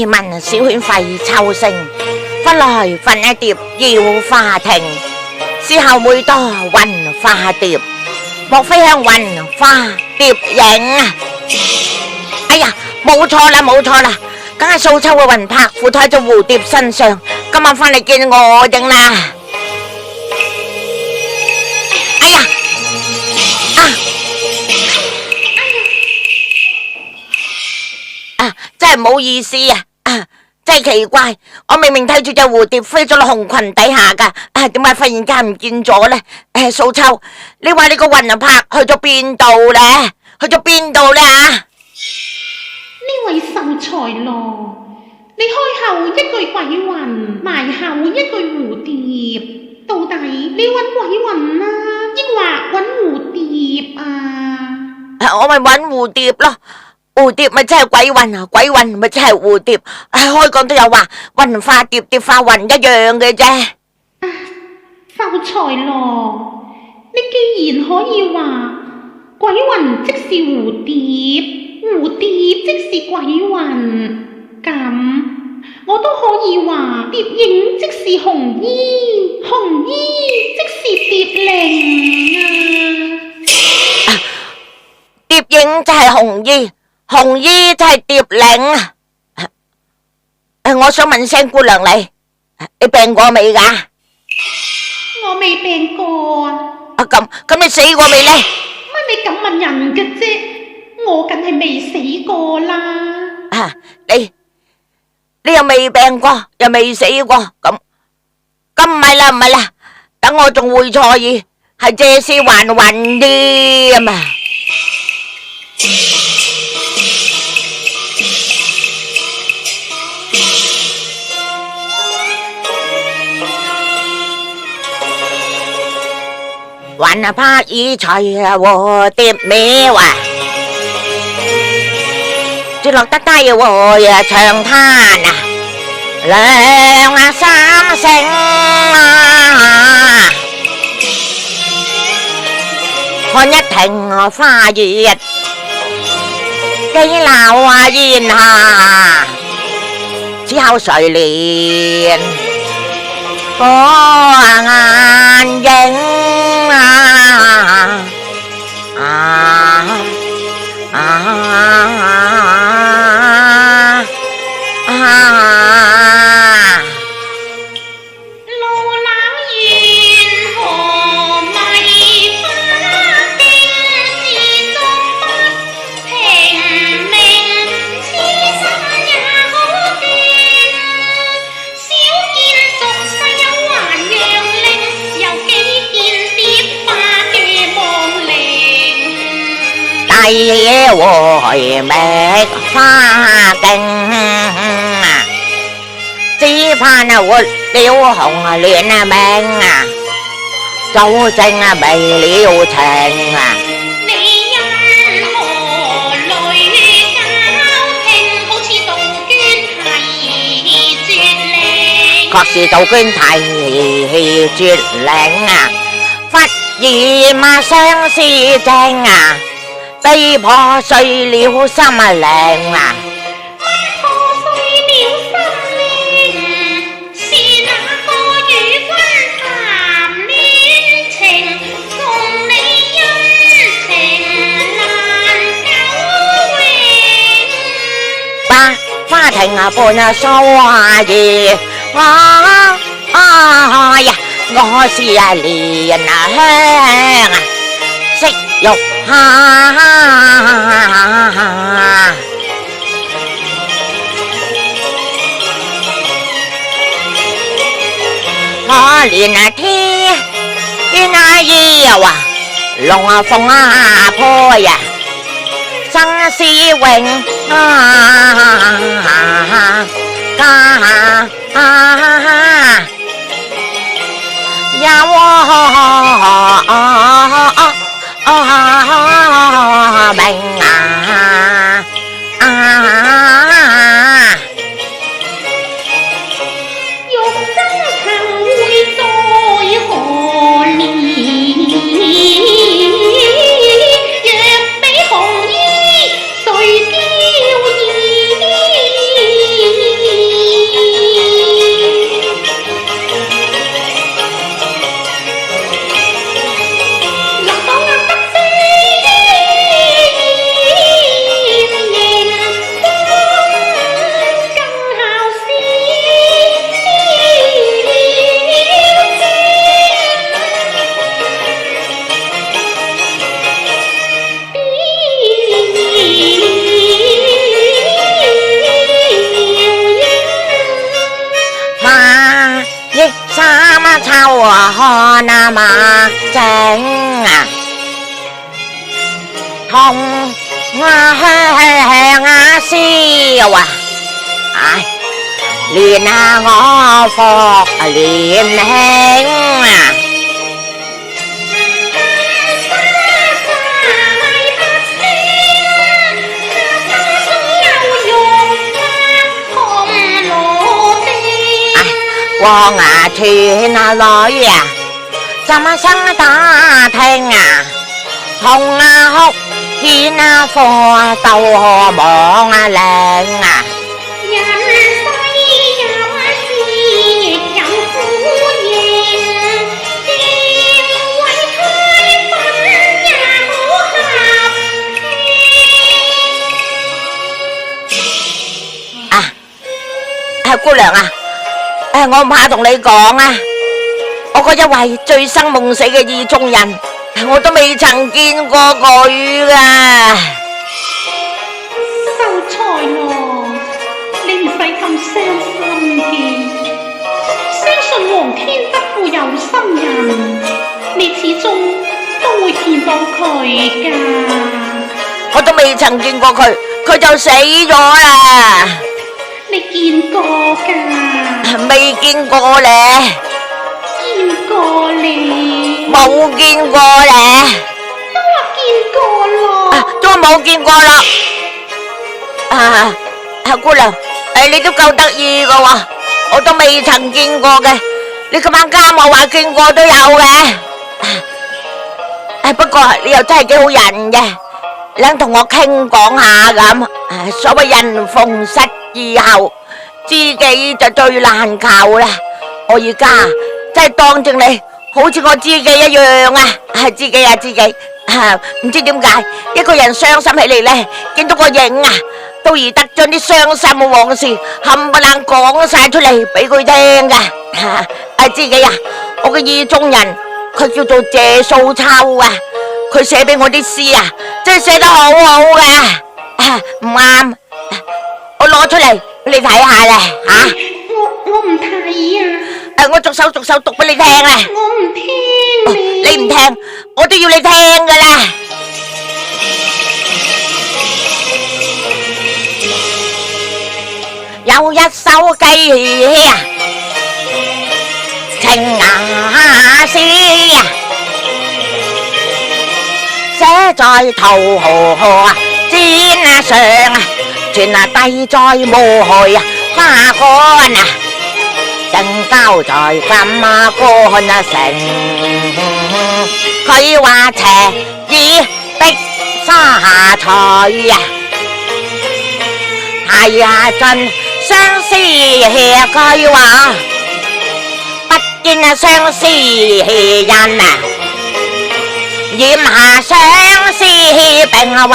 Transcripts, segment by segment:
聞小犬吠臭聲，忽來瞓一蝶要花亭。事後每多雲化蝶，莫非向雲化蝶影啊？哎呀，冇錯啦，冇錯啦，梗係素秋嘅魂魄附喺咗蝴蝶身上，今晚翻嚟見我定啦！哎呀，真係唔好意思啊！真係奇怪，我明明睇住隻蝴蝶飛咗落紅裙底下噶，點解忽然間唔見咗呢？素秋，你話你個魂魄去咗邊度呢？去咗邊度呢？呢位秀才郎，你開口一句鬼魂，埋口一句蝴蝶，到底你揾鬼魂啊，抑或揾蝴蝶啊？我咪揾蝴蝶咯。蝴蝶咪真係鬼魂啊，鬼魂咪真係蝴蝶。開講都有話魂化蝶，蝶化魂一樣嘅啫。秀才郎，你既然可以話鬼魂即是蝴蝶，蝴蝶即是鬼魂，咁我都可以話蝶影即是紅衣，紅衣即是蝶靈啊。蝶影就係紅衣，紅衣就係蝶靈。我想問聲姑娘你病過未噶？我未病過啊。咁你死過未呢？乜你咁問人嘅啫？我梗係未死過啦。你又未病過，又未死過，咁唔係啦，唔係啦，等我仲會錯意，係借屍還魂啲啊嘛。魂魄已隨蝴蝶渺啊，跌落得低回長灘啊，兩三聲啊，看一庭花月幾樓煙霞，此後誰憐火眼影回覓花徑，只盼活了紅戀命啊，早證未了情啊。你因何淚交聽，好似杜鵑提絕嶺。確是杜鵑提絕嶺啊，忽然相思正啊，逼破碎了心靈啊！破碎了心靈，是那個與君談戀情，共你恩情難久永。百花亭伴蘇兒，呀，我是蓮香啊，色欲可憐天要啊，龍鳳配呀，生死永有命啊！欲爭求會在何年？若比紅衣，誰驕秋看麥整啊，同香燒啊，唉，連我福連興啊！王啊村啊女啊，怎麼生打聽啊？紅啊哭，顯啊火，鬥網啊靚啊！人世有事亦有苦應，見為推分也好合氣。姑娘啊！我唔怕同你講啊，我嗰一位醉生夢死嘅意中人，我都未曾見過佢噶。秀才咯，你唔使咁傷心嘅，相信皇天不負有心人，你始終都會見到佢噶。我都未曾見過佢，佢就死咗啦。你見過㗎？未見過咧。見過你？冇見過咧。都話見過咯。都冇見過咯。姑娘，你都夠得意㗎喎，我都未曾見過嘅。你咁啱加我話見過都有嘅。不過你又真係幾好人嘅，想同我傾講下咁。所謂人逢失意後，知己就最難求啦。我而家真係當正你，好似我知己一樣啊！知己啊知己，唔知點解一個人傷心起嚟呢，見到個影啊，都易得將啲傷心嘅往事冚唪唥講晒出嚟俾佢聽噶。知己啊，我嘅意中人佢叫做謝素秋啊，佢寫俾我啲詩啊，真係寫得好好噶。唔啱，我攞出嚟你睇下咧吓。我唔睇啊。我逐首讀俾你聽啊。我唔聽你唔聽，我都要你聽噶啦。有一首寄啊，情雅詩啊，寫在桃氈上啊，全滴在霧海花干啊，正交在金冠城。佢話斜倚碧沙翠啊，係盡相思佢話不見相思人啊，染下相思病話。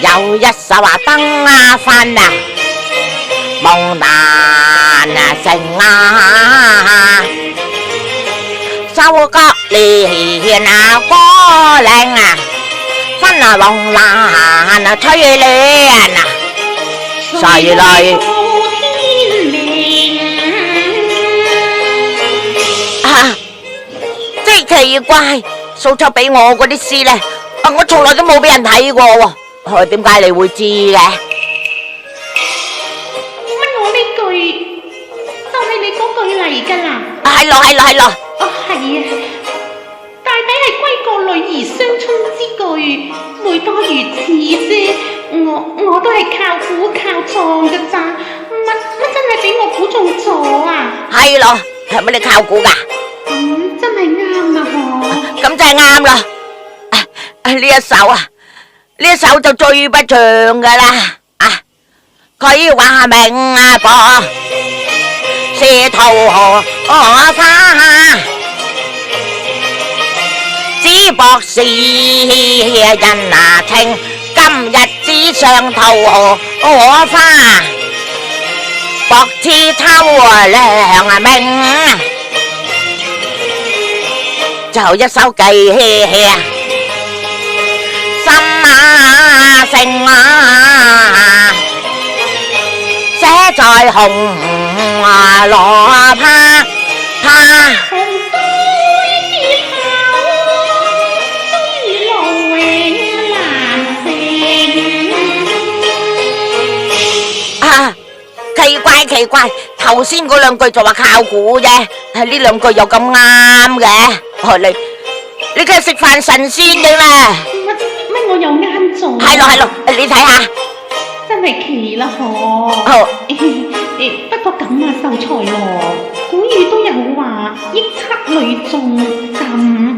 有一首燈瞓啊，夢難成啊，收割連歌靚啊，分龍蘭吹亂啊，誰來真係奇怪，素秋俾我嗰啲詩呢，我從來都冇俾人睇過喎，點解你會知嘅？乜我呢句就係你嗰句嚟㗎啦？係咯。哦，係啊，大抵係閨閣女兒傷春之句，每多如此啫。我都係靠估靠撞㗎咋，乜真係俾我估中咗啊？係咯，係咪你靠估㗎？真係啱啊！嗬，咁真係啱啦。呢一首就最不像噶啦。佢話明噃是桃花，只博是人情，今日只上桃花，博似秋涼明。就一首寄心情啊，寫在紅羅怕怕。紅堆是頭，堆路永難成。啊，奇怪，頭先嗰兩句就話靠估啫，呢兩句又咁啱嘅。你梗係食飯神仙嘅咩？乜我又啱咗？係咯，你睇下，真係奇啦嗬！好不過咁啊，秀才羅，古語都有話臆測屢中，咁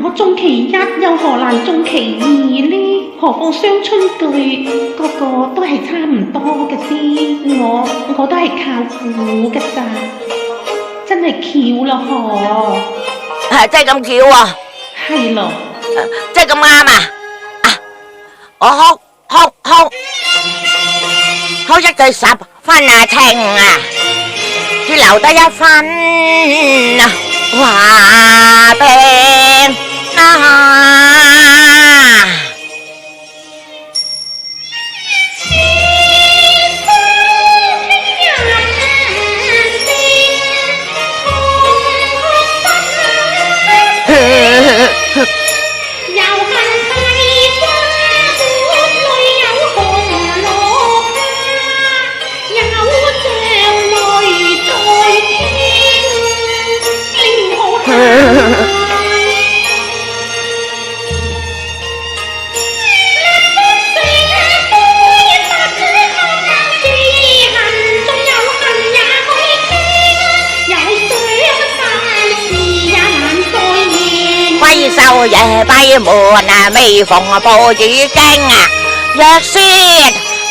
我中其一又何難中其二呢？何況雙春句個個都係差唔多嘅啫，我都係靠估㗎咋，真係巧啦嗬！真係咁巧啊！係咯，真係咁啱啊！我哭一句10分啊，情啊，只留得1分啊，話病啊！歸宿夜閉門啊，未逢暴雨驚啊！若說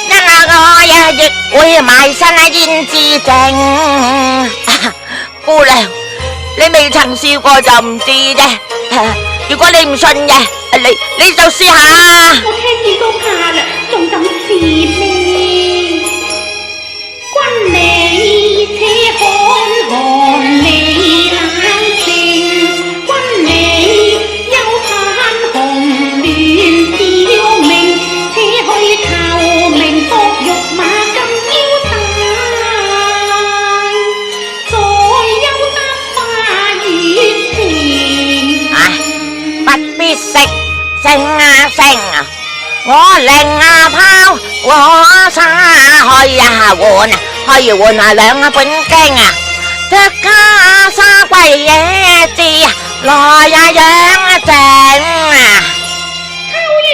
因我也亦會埋身胭脂井。姑娘，你未曾試過就唔知啫。如果你唔信嘅，你就試下。我聽見都怕啦，仲敢試咩？君你且看看你冷靜，君你休盼紅鸞照明，且去求名博玉馬金腰帶，再休得花月情。不必食聲啊聲啊，我令啊拋我沙去啊換2本經啊，隻袈裟歸野字來呀養靜啊。秋雨